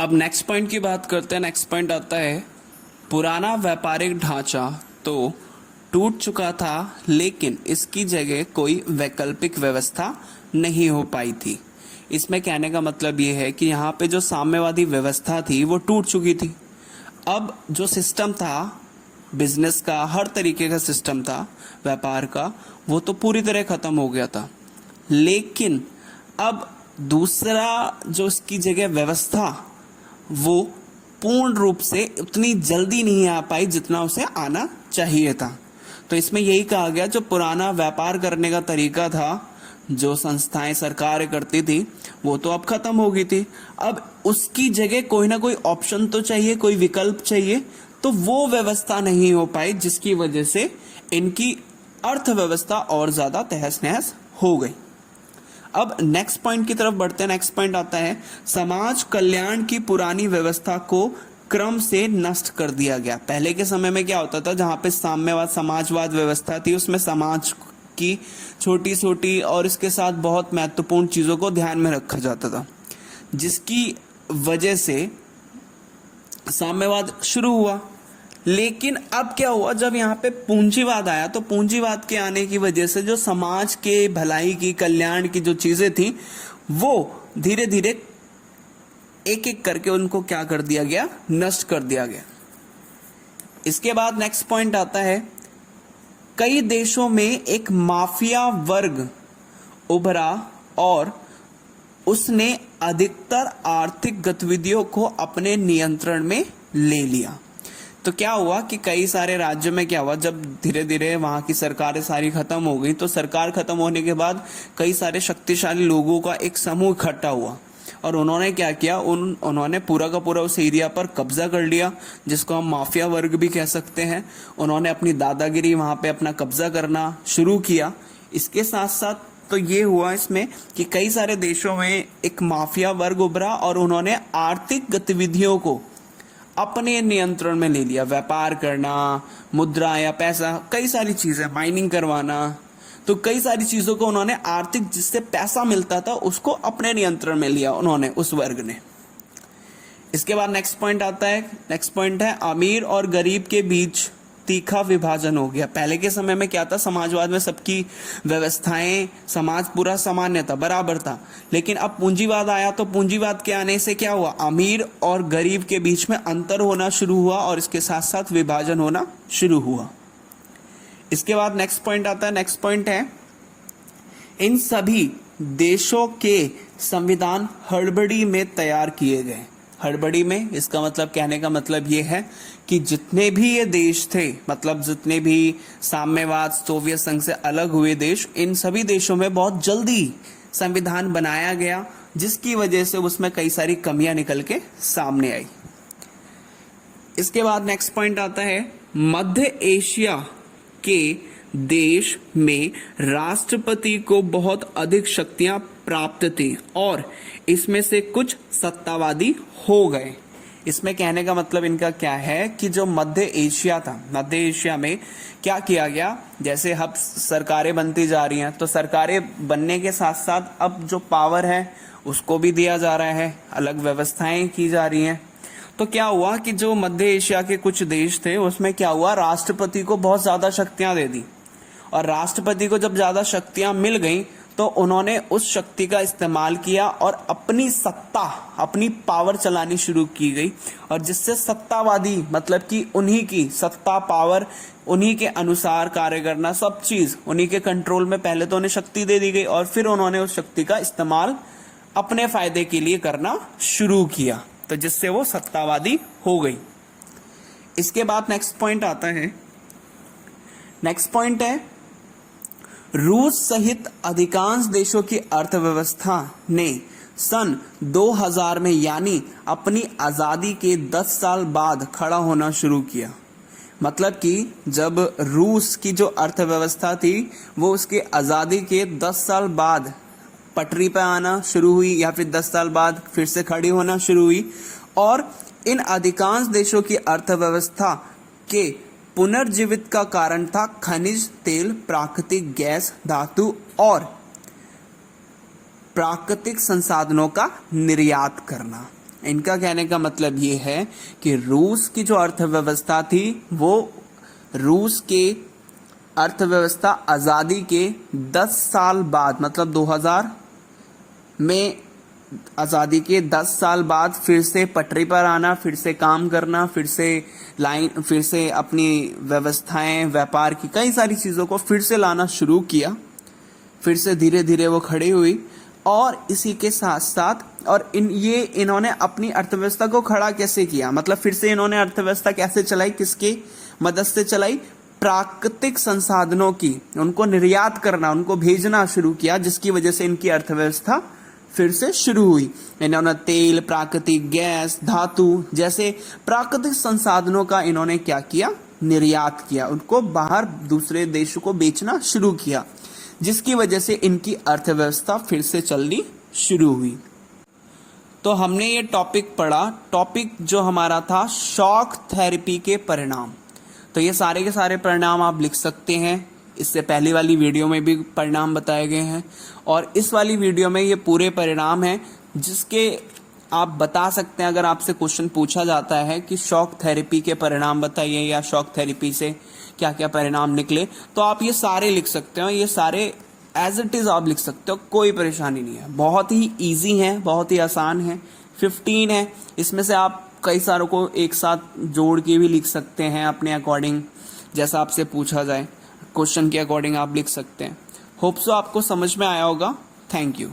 अब next point की बात करते हैं। नेक्स्ट पॉइंट आता है पुराना व्यापारिक ढांचा तो टूट चुका था, लेकिन इसकी जगह कोई वैकल्पिक व्यवस्था नहीं हो पाई थी। इसमें कहने का मतलब ये है कि यहाँ पे जो साम्यवादी व्यवस्था थी वो टूट चुकी थी। अब जो सिस्टम था बिजनेस का, हर तरीके का सिस्टम था व्यापार का, वो तो पूरी तरह खत्म हो गया था। लेकिन अब दूसरा जो इसकी जगह व्यवस्था, वो पूर्ण रूप से उतनी जल्दी नहीं आ पाई जितना उसे आना चाहिए था। तो इसमें यही कहा गया जो पुराना व्यापार करने का तरीका था, जो संस्थाएं सरकार करती थी, वो तो अब खत्म हो गई थी। अब उसकी जगह कोई ना कोई ऑप्शन तो चाहिए, कोई विकल्प चाहिए। तो वो व्यवस्था नहीं हो पाई, जिसकी वजह से इनकी अर्थव्यवस्था और ज्यादा तहस नहस हो गई। अब नेक्स्ट पॉइंट की तरफ बढ़ते हैं। नेक्स्ट पॉइंट आता है समाज कल्याण की पुरानी व्यवस्था को क्रम से नष्ट कर दिया गया। पहले के समय में क्या होता था, जहां पे साम्यवाद समाजवाद व्यवस्था थी, उसमें समाज की छोटी छोटी और इसके साथ बहुत महत्वपूर्ण चीजों को ध्यान में रखा जाता था, जिसकी वजह से साम्यवाद शुरू हुआ। लेकिन अब क्या हुआ, जब यहाँ पे पूंजीवाद आया, तो पूंजीवाद के आने की वजह से जो समाज के भलाई की, कल्याण की जो चीजें थी, वो धीरे धीरे एक एक करके उनको क्या कर दिया गया, नष्ट कर दिया गया। इसके बाद नेक्स्ट पॉइंट आता है कई देशों में एक माफिया वर्ग उभरा और उसने अधिकतर आर्थिक गतिविधियों को अपने नियंत्रण में ले लिया। तो क्या हुआ कि कई सारे राज्यों में क्या हुआ, जब धीरे धीरे वहां की सरकारें सारी खत्म हो गई, तो सरकार खत्म होने के बाद कई सारे शक्तिशाली लोगों का एक समूह इकट्ठा हुआ और उन्होंने क्या किया, उन्होंने पूरा का पूरा उस एरिया पर कब्जा कर लिया, जिसको हम माफिया वर्ग भी कह सकते हैं। उन्होंने अपनी दादागिरी वहां पे अपना कब्जा करना शुरू किया। इसके साथ साथ तो ये हुआ इसमें कि कई सारे देशों में एक माफिया वर्ग उभरा और उन्होंने आर्थिक गतिविधियों को अपने नियंत्रण में ले लिया। व्यापार करना, मुद्रा या पैसा, कई सारी चीजें, माइनिंग करवाना, तो कई सारी चीजों को उन्होंने आर्थिक, जिससे पैसा मिलता था, उसको अपने नियंत्रण में लिया उन्होंने, उस वर्ग ने। इसके बाद नेक्स्ट पॉइंट आता है। नेक्स्ट पॉइंट है अमीर और गरीब के बीच तीखा विभाजन हो गया। पहले के समय में क्या था, समाजवाद में सबकी व्यवस्थाएं, समाज पूरा सामान्य था, बराबर था। लेकिन अब पूंजीवाद आया, तो पूंजीवाद के आने से क्या हुआ, अमीर और गरीब के बीच में अंतर होना शुरू हुआ और इसके साथ साथ विभाजन होना शुरू हुआ। इसके बाद नेक्स्ट पॉइंट आता है। नेक्स्ट पॉइंट है इन सभी देशों के संविधान हड़बड़ी में तैयार किए गए। हड़बड़ी में, इसका मतलब, कहने का मतलब ये है कि जितने भी ये देश थे, मतलब जितने भी साम्यवाद सोवियत संघ से अलग हुए देश, इन सभी देशों में बहुत जल्दी संविधान बनाया गया, जिसकी वजह से उसमें कई सारी कमियां निकल के सामने आई। इसके बाद नेक्स्ट पॉइंट आता है मध्य एशिया के देश में राष्ट्रपति को बहुत अधिक शक्तियां प्राप्त थी और इसमें से कुछ सत्तावादी हो गए। इसमें कहने का मतलब इनका क्या है कि जो मध्य एशिया था, मध्य एशिया में क्या किया गया, जैसे अब सरकारें बनती जा रही हैं, तो सरकारें बनने के साथ साथ अब जो पावर है उसको भी दिया जा रहा है, अलग व्यवस्थाएं की जा रही हैं। तो क्या हुआ कि जो मध्य एशिया के कुछ देश थे, उसमें क्या हुआ, राष्ट्रपति को बहुत ज्यादा शक्तियां दे दी। और राष्ट्रपति को जब ज्यादा शक्तियां मिल गई, तो उन्होंने उस शक्ति का इस्तेमाल किया और अपनी सत्ता, अपनी पावर चलानी शुरू की गई। और जिससे सत्तावादी, मतलब कि उन्हीं की सत्ता, पावर, उन्हीं के अनुसार कार्य करना, सब चीज उन्हीं के कंट्रोल में, पहले तो उन्हें शक्ति दे दी गई और फिर उन्होंने उस शक्ति का इस्तेमाल अपने फायदे के लिए करना शुरू किया, तो जिससे वो सत्तावादी हो गई। इसके बाद नेक्स्ट पॉइंट आता है। नेक्स्ट पॉइंट है रूस सहित अधिकांश देशों की अर्थव्यवस्था ने सन 2000 में, यानी अपनी आजादी के 10 साल बाद खड़ा होना शुरू किया। मतलब कि जब रूस की जो अर्थव्यवस्था थी, वो उसके आजादी के 10 साल बाद पटरी पर आना शुरू हुई, या फिर 10 साल बाद फिर से खड़ी होना शुरू हुई। और इन अधिकांश देशों की अर्थव्यवस्था के पुनर्जीवित का कारण था खनिज तेल, प्राकृतिक गैस, धातु और प्राकृतिक संसाधनों का निर्यात करना। इनका कहने का मतलब ये है कि रूस की जो अर्थव्यवस्था थी वो रूस के अर्थव्यवस्था आज़ादी के 10 साल बाद, मतलब 2000 में आज़ादी के 10 साल बाद फिर से पटरी पर आना, फिर से काम करना, फिर से अपनी व्यवस्थाएं, व्यापार की कई सारी चीज़ों को फिर से लाना शुरू किया। फिर से धीरे धीरे वो खड़ी हुई और इसी के साथ साथ और इन्होंने अपनी अर्थव्यवस्था को खड़ा कैसे किया, मतलब फिर से इन्होंने अर्थव्यवस्था कैसे चलाई, किसकी मदद से चलाई, प्राकृतिक संसाधनों की, उनको निर्यात करना, उनको भेजना शुरू किया, जिसकी वजह से इनकी अर्थव्यवस्था फिर से शुरू हुई। इन्होंने तेल, प्राकृतिक गैस, धातु जैसे प्राकृतिक संसाधनों का इन्होंने क्या किया, निर्यात किया, उनको बाहर दूसरे देशों को बेचना शुरू किया, जिसकी वजह से इनकी अर्थव्यवस्था फिर से चलनी शुरू हुई। तो हमने ये टॉपिक पढ़ा, टॉपिक जो हमारा था शॉक थेरेपी के परिणाम। तो ये सारे के सारे परिणाम आप लिख सकते हैं, इससे पहली वाली वीडियो में भी परिणाम बताए गए हैं और इस वाली वीडियो में ये पूरे परिणाम हैं जिसके आप बता सकते हैं। अगर आपसे क्वेश्चन पूछा जाता है कि शॉक थेरेपी के परिणाम बताइए या शॉक थेरेपी से क्या क्या परिणाम निकले, तो आप ये सारे लिख सकते हो, ये सारे एज इट इज आप लिख सकते हो, कोई परेशानी नहीं है। बहुत ही ईजी है, बहुत ही आसान है। 15 है, इसमें से आप कई सारों को एक साथ जोड़ के भी लिख सकते हैं अपने अकॉर्डिंग, जैसा आपसे पूछा जाए क्वेश्चन के अकॉर्डिंग आप लिख सकते हैं। होप सो आपको समझ में आया होगा। Thank you.